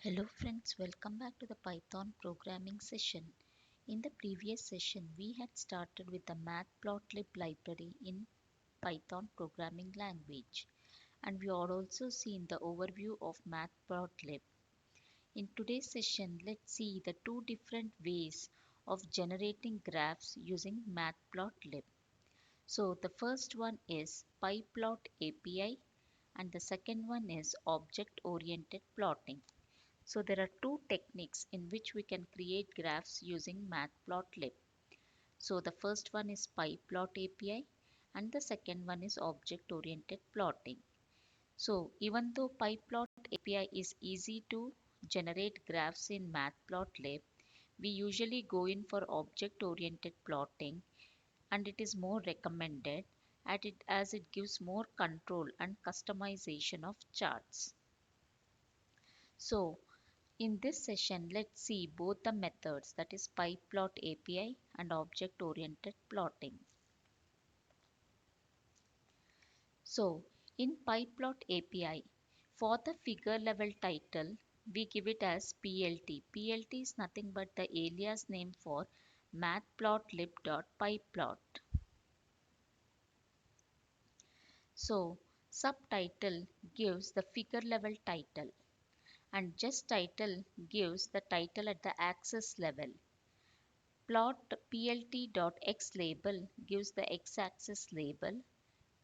Hello friends, welcome back to the Python programming session. In the previous session, we had started with the Matplotlib library in Python programming language, and we had also seen the overview of Matplotlib. In today's session, let's see the two different ways of generating graphs using Matplotlib. So the first one is Pyplot API and the second one is object-oriented plotting. So there are two techniques in which we can create graphs using Matplotlib. So the first one is Pyplot API and the second one is object-oriented plotting. So even though Pyplot API is easy to generate graphs in Matplotlib, we usually go in for object-oriented plotting, and it is more recommended as it gives more control and customization of charts. So in this session, let's see both the methods, that is Pyplot API and object-oriented plotting. So in Pyplot API, for the figure level title, we give it as PLT. PLT is nothing but the alias name for matplotlib.pyplot. So subtitle gives the figure level title, and just title gives the title at the axis level. Plot plt.x label gives the x-axis label.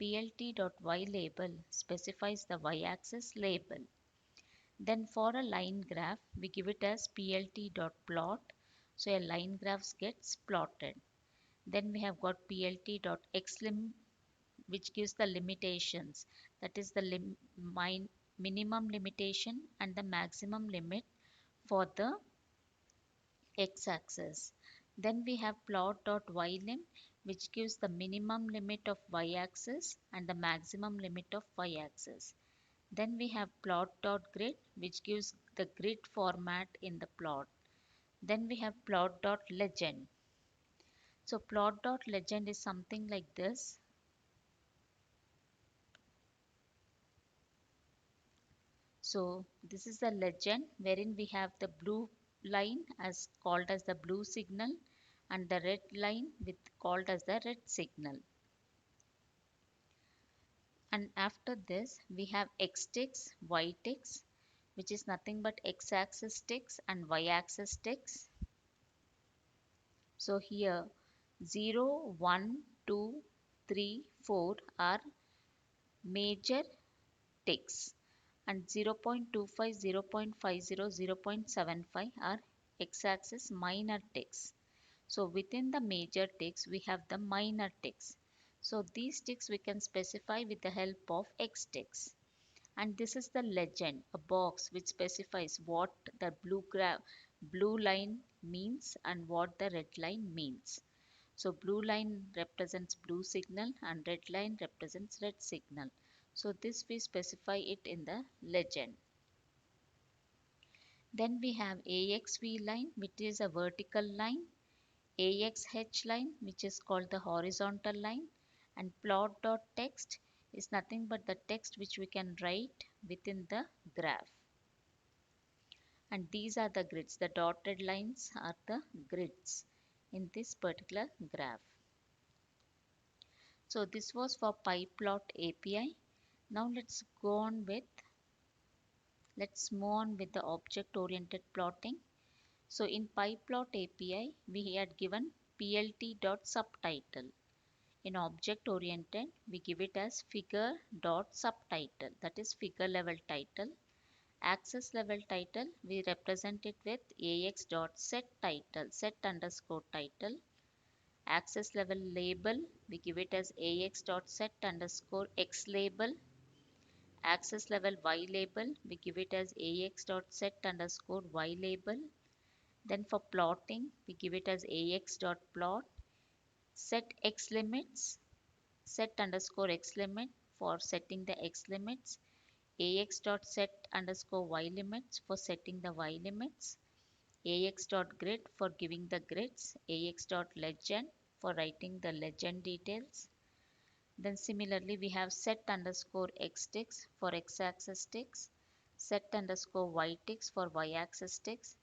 Plt.y label specifies the y-axis label. Then for a line graph, we give it as plt.plot. So a line graph gets plotted. Then we have got plt.xlim, which gives the limitations. That is the minimum limitation and the maximum limit for the x-axis. Then we have plot.ylim, which gives the minimum limit of y-axis and the maximum limit of y-axis. Then we have plot.grid, which gives the grid format in the plot. Then we have plot.legend. So plot.legend is something like this. So this is the legend wherein we have the blue line as called as the blue signal and the red line with called as the red signal. And after this we have x ticks, y ticks, which is nothing but x-axis ticks and y-axis ticks. So here 0, 1, 2, 3, 4 are major ticks, and 0.25, 0.50, 0.75 are x-axis minor ticks. So within the major ticks we have the minor ticks. So these ticks we can specify with the help of x ticks. And this is the legend, a box which specifies what the blue line means and what the red line means. So blue line represents blue signal and red line represents red signal. So this we specify it in the legend. Then we have AXV line, which is a vertical line, AXH line, which is called the horizontal line, and plot.text is nothing but the text which we can write within the graph. And these are the grids. The dotted lines are the grids in this particular graph. So this was for Pyplot API. Now let's move on with the object-oriented plotting. So in Pyplot API, we had given plt.subtitle. In object-oriented, we give it as figure.subtitle, that is figure level title. Axis level title, we represent it with ax.setTitle, set underscore title. Axis level label, we give it as ax.set underscore x label. Axis level y label, we give it as ax.set underscore y label. Then for plotting, we give it as ax.plot. Set x limits, set underscore x limit for setting the x limits. Ax.set underscore y limits for setting the y limits. Ax.grid for giving the grids. Ax.legend for writing the legend details. Then similarly we have set underscore x ticks for x-axis ticks. set underscore yticks for y-axis ticks,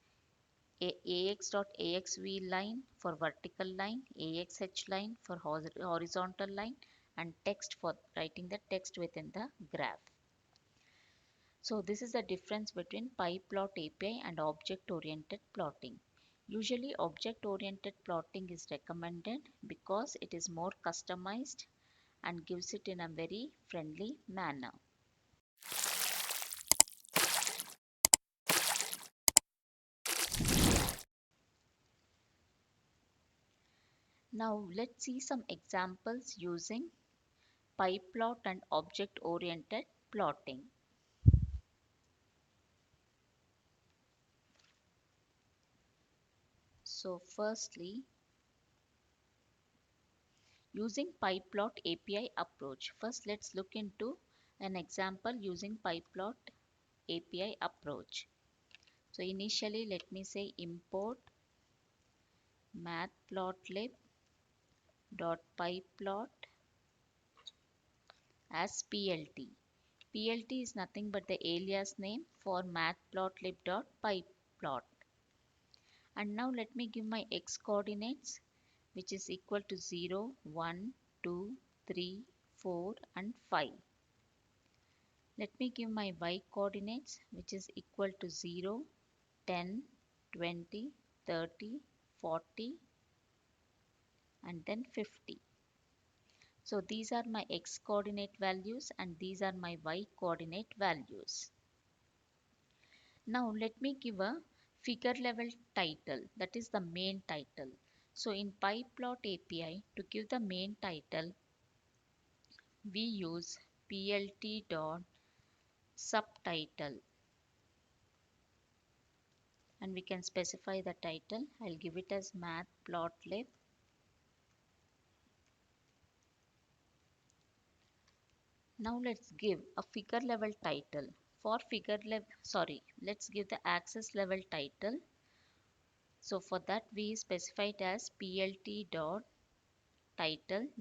ax.axv line for vertical line, axh line for horizontal line, and text for writing the text within the graph. So this is the difference between Pyplot API and object-oriented plotting. Usually object-oriented plotting is recommended because it is more customized and gives it in a very friendly manner. Now let's see some examples using Pyplot and object-oriented plotting. So firstly, using Pyplot API approach. First let's look into an example using Pyplot API approach. So initially let me say import matplotlib.pyplot as PLT. PLT is nothing but the alias name for matplotlib.pyplot. And now let me give my x coordinates, which is equal to 0, 1, 2, 3, 4 and 5. Let me give my y coordinates, which is equal to 0, 10, 20, 30, 40 and then 50. So these are my x coordinate values and these are my y coordinate values. Now let me give a figure level title, that is the main title. So in Pyplot API, to give the main title, we use plt.subtitle and we can specify the title. I'll give it as Matplotlib. Now let's give a figure level title. For let's give the axis level title. So for that we specify it as plt.title,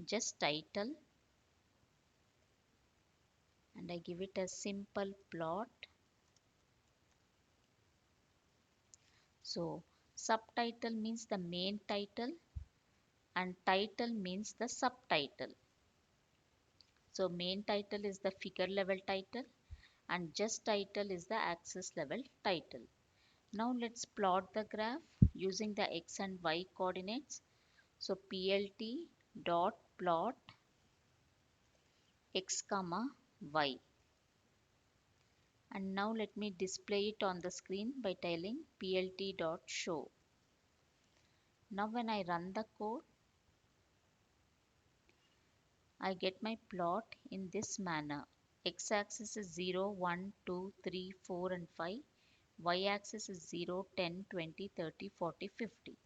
just title, and I give it a simple plot. So subtitle means the main title and title means the subtitle. So main title is the figure level title and just title is the axis level title. Now let's plot the graph using the x and y coordinates. So plt dot plot x comma y. And now let me display it on the screen by telling plt.show. Now when I run the code, I get my plot in this manner. X-axis is 0, 1, 2, 3, 4 and 5. Y-axis is 0, 10, 20, 30, 40, 50.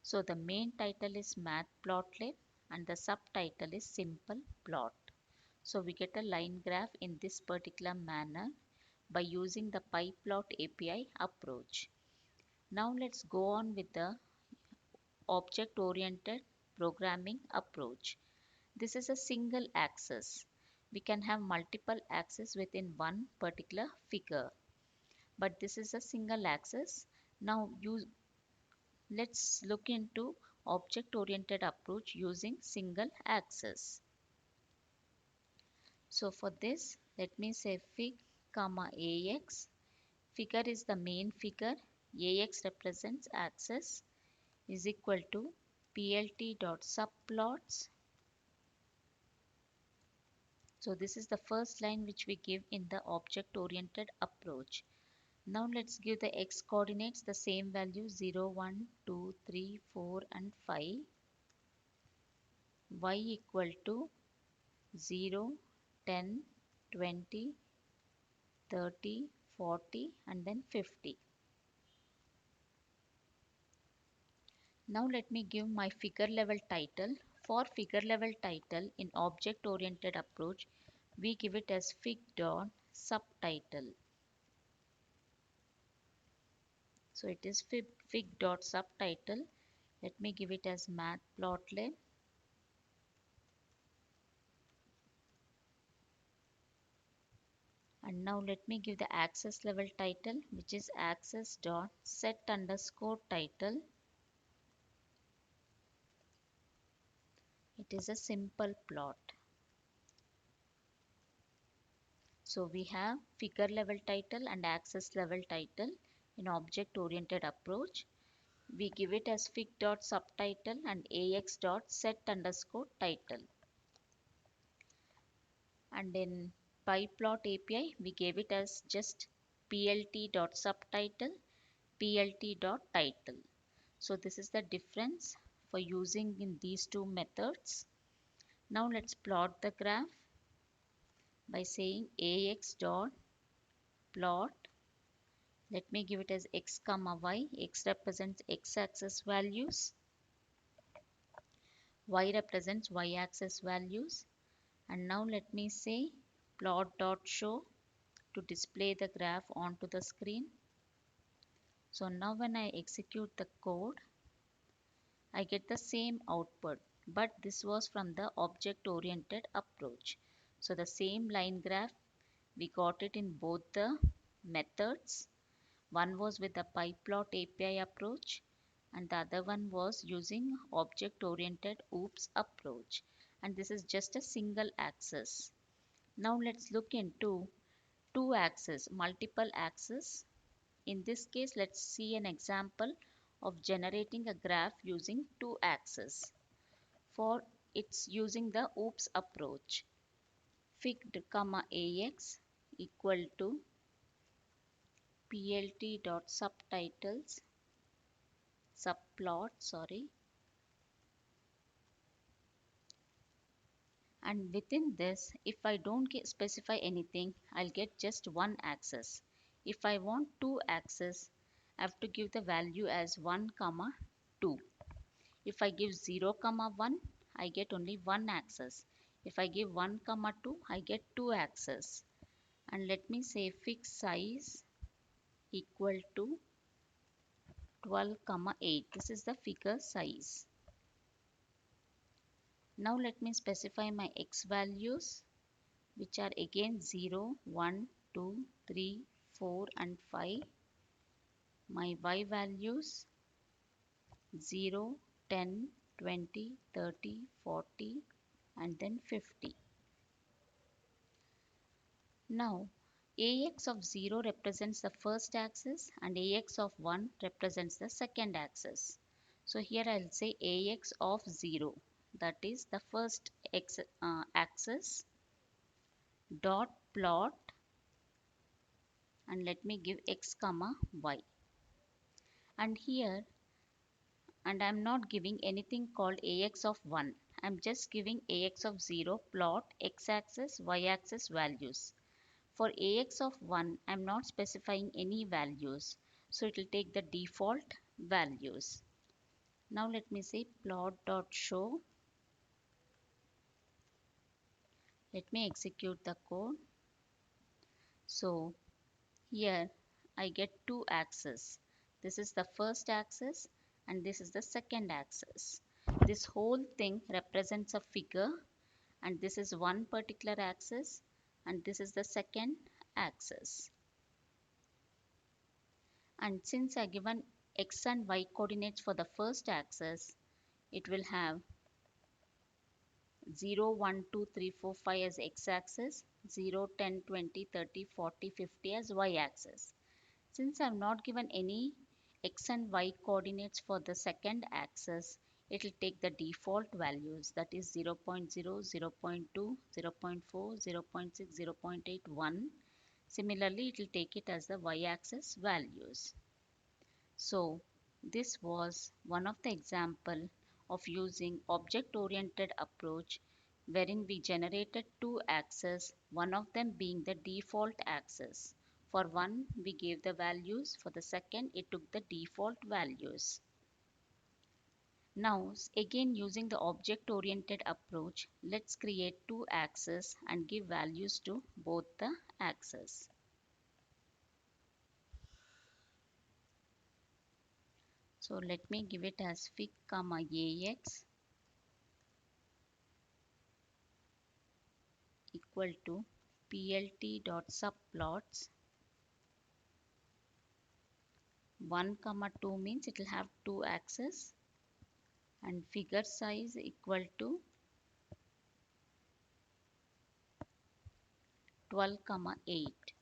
So the main title is Matplotlib and the subtitle is simple plot. So we get a line graph in this particular manner by using the Pyplot API approach. Now let's go on with the object-oriented programming approach. This is a single axis. We can have multiple axes within one particular figure, but this is a single axis. Now let's look into object-oriented approach using single axis. So for this, let me say fig comma ax. Figure is the main figure. Ax represents axis is equal to plt.subplots. So this is the first line which we give in the object-oriented approach. Now let's give the x coordinates the same value 0, 1, 2, 3, 4 and 5. Y equal to 0, 10, 20, 30, 40 and then 50. Now let me give my figure level title. For figure level title in object oriented approach, we give it as fig.subtitle. So it is fig.subtitle. Let me give it as Matplotlib. And now let me give the access level title, which is access dot set underscore title. It is a simple plot. So we have figure level title and access level title in object oriented approach. We give it as fig.subtitle and ax.set underscore title. And in Pyplot API, we gave it as just plt.subtitle, plt.title. So this is the difference for using in these two methods. Now let's plot the graph by saying ax.plot. Let me give it as x comma y. X represents x-axis values. Y represents y-axis values. And now let me say plot.show to display the graph onto the screen. So now when I execute the code, I get the same output, but this was from the object oriented approach. So the same line graph, we got it in both the methods. One was with the Pyplot API approach and the other one was using object oriented OOPS approach. And this is just a single axis. Now let's look into two axis, multiple axis. In this case, let's see an example of generating a graph using two axes. For it's using the OOPS approach. Fig, ax equal to plt.subtitles subplot, and within this, if I don't specify anything, I'll get just one axis. If I want two axes, I have to give the value as 1 comma 2. If I give 0 comma 1, I get only one axis. If I give 1 comma 2, I get two axes. And let me say fig size equal to 12 comma 8. This is the figure size. Now let me specify my x values, which are again 0, 1, 2, 3, 4 and 5. My y values 0, 10, 20, 30, 40 and then 50. Now ax of 0 represents the first axis and ax of 1 represents the second axis. So here I'll say ax of 0, that is the first axis, dot plot, and let me give x comma y. And here, and I'm not giving anything called ax of 1. I'm just giving ax of 0 plot x-axis, y-axis values. For ax of 1, I'm not specifying any values. So it will take the default values. Now let me say plot.show. Let me execute the code. So here I get two axes. This is the first axis and this is the second axis. This whole thing represents a figure and this is one particular axis and this is the second axis. And since I given x and y coordinates for the first axis, it will have 0, 1, 2, 3, 4, 5 as x-axis, 0, 10, 20, 30, 40, 50 as y-axis. Since I have not given any x and y coordinates for the second axis, it will take the default values, that is 0, 0.0, 0, 0.2, 0, 0.4, 0, 0.6, 0, 0.8, 1. Similarly, it will take it as the y-axis values. So this was one of the example of using object-oriented approach wherein we generated two axes, one of them being the default axis. For one, we gave the values. For the second, it took the default values. Now, again using the object-oriented approach, let's create two axes and give values to both the axes. So let me give it as fig comma ax equal to plt.subplots 1, 2 means it will have 2 axes, and figure size equal to 12, 8.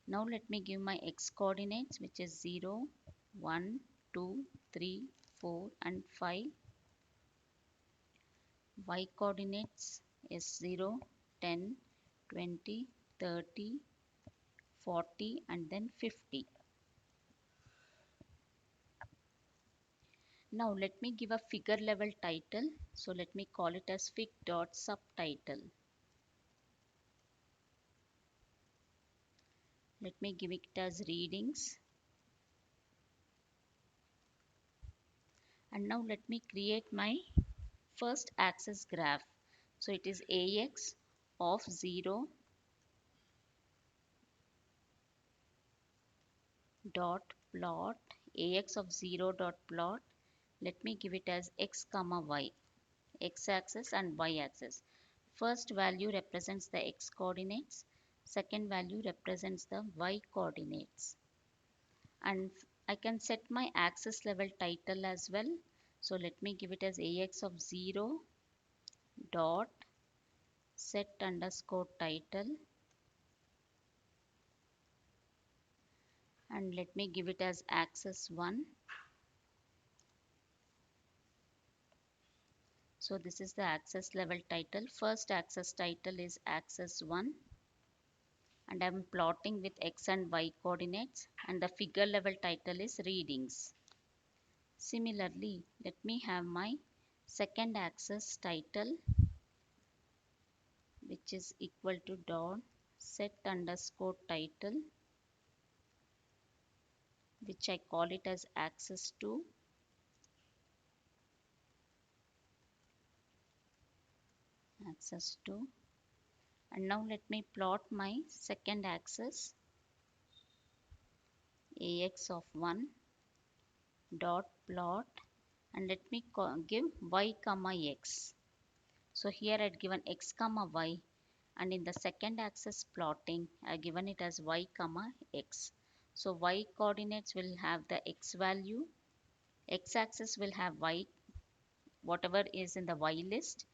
Now let me give my x coordinates, which is 0, 1, 2, 3, 4 and 5. Y coordinates is 0, 10, 20, 30, 40 and then 50. Now let me give a figure level title. So let me call it as fig.subtitle. Let me give it as readings. And now let me create my first axis graph. So it is AX of 0 dot plot, AX of 0 dot plot. Let me give it as x comma y, x axis and y axis. First value represents the x coordinates, second value represents the y coordinates. And I can set my axis level title as well. So let me give it as AX of 0 dot set underscore title, and let me give it as axis 1. So this is the axis level title. First axis title is axis 1, and I am plotting with x and y coordinates, and the figure level title is readings. Similarly, let me have my second axis title, which is equal to dot set underscore title, which I call it as axis 2. Axis 2. And now let me plot my second axis, AX of 1 dot plot, and let me give y comma x. So here I had given x comma y, and in the second axis plotting I have given it as y comma x. So y coordinates will have the x value, x axis will have y, whatever is in the y list,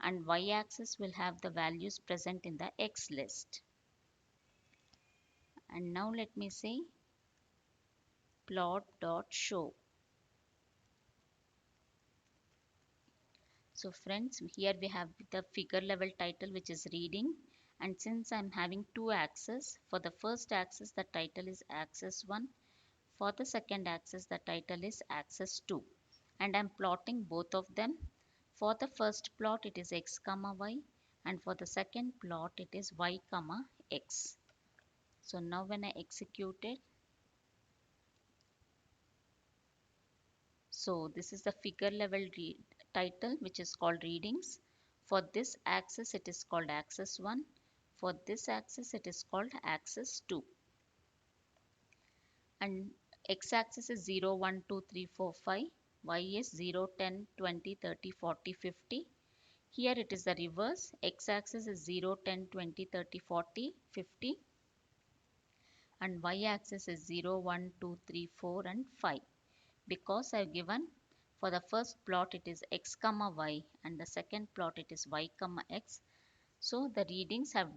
and y axis will have the values present in the x list. And now let me say plot.show. So friends, here we have the figure level title, which is reading, and since I am having two axes, for the first axis the title is axis 1, for the second axis the title is axis 2, and I am plotting both of them. For the first plot it is x comma y, and for the second plot it is y comma x. So now when I execute it, so this is the figure level title, which is called readings. For this axis it is called axis 1. For this axis it is called axis 2. And x axis is 0, 1, 2, 3, 4, 5. Y is 0, 10, 20, 30, 40, 50. Here it is the reverse. X axis is 0, 10, 20, 30, 40, 50. And y axis is 0, 1, 2, 3, 4 and 5. Because I have given for the first plot it is x comma y, and the second plot it is y comma x. So the readings have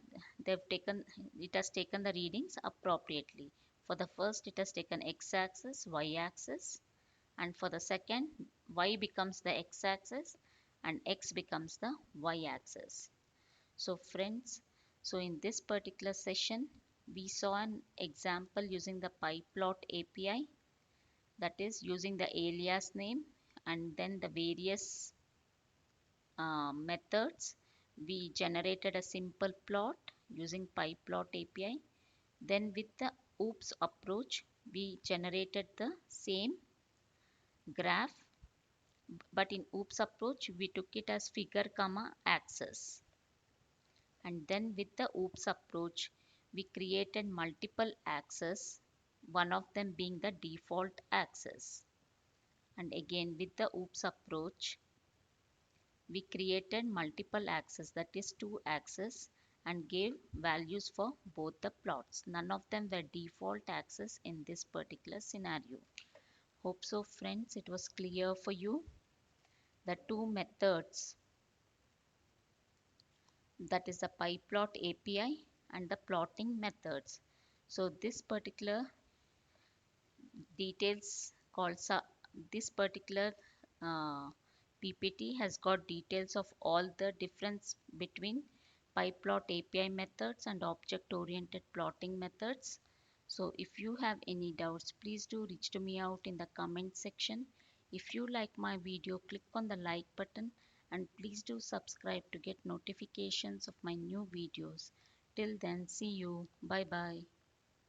it has taken the readings appropriately. For the first it has taken x axis, y axis, and for the second y becomes the x axis and x becomes the y axis. So friends, so in this particular session we saw an example using the Pyplot API, that is using the alias name and then the various methods. We generated a simple plot using Pyplot API. Then with the OOPS approach we generated the same graph, but in OOPS approach we took it as figure comma axis. And then with the OOPS approach we created multiple axes, one of them being the default axis. And again with the OOPS approach We created multiple axes, that is two axes, and gave values for both the plots. None of them were default axes in this particular scenario. Hope so friends, it was clear for you. The two methods, that is the Pyplot API and the plotting methods. So this particular details called this particular uh, PPT has got details of all the difference between Pyplot API methods and object-oriented plotting methods. So if you have any doubts, please do reach to me out in the comment section. If you like my video, click on the like button and please do subscribe to get notifications of my new videos. Till then, see you. Bye bye.